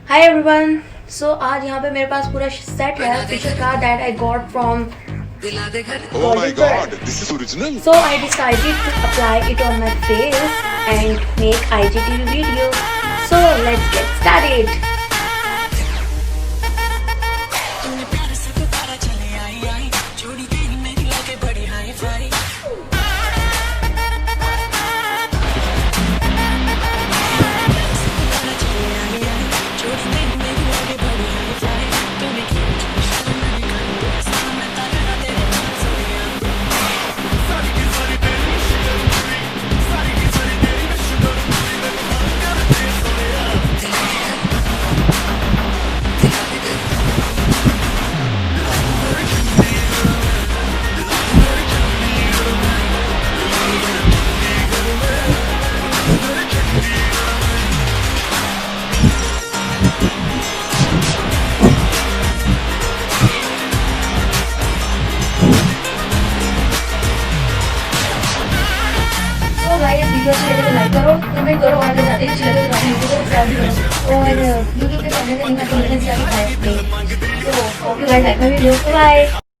Hi everyone. सो आज यहाँ पे मेरे पास पूरा सेट है फिशर का that I got from Oh my god, this is original. So I decided to apply it on my face and make IGTV video. So let's get started. Video अच्छी लगे तो लाइक करो, comment करो और ज़्यादा अच्छी लगे तो अपने वीडियो को सब्सक्राइब करो और यूट्यूब पे चैनल के लिंक आपको मिल जाएगी। तो okay guys, like my video, bye.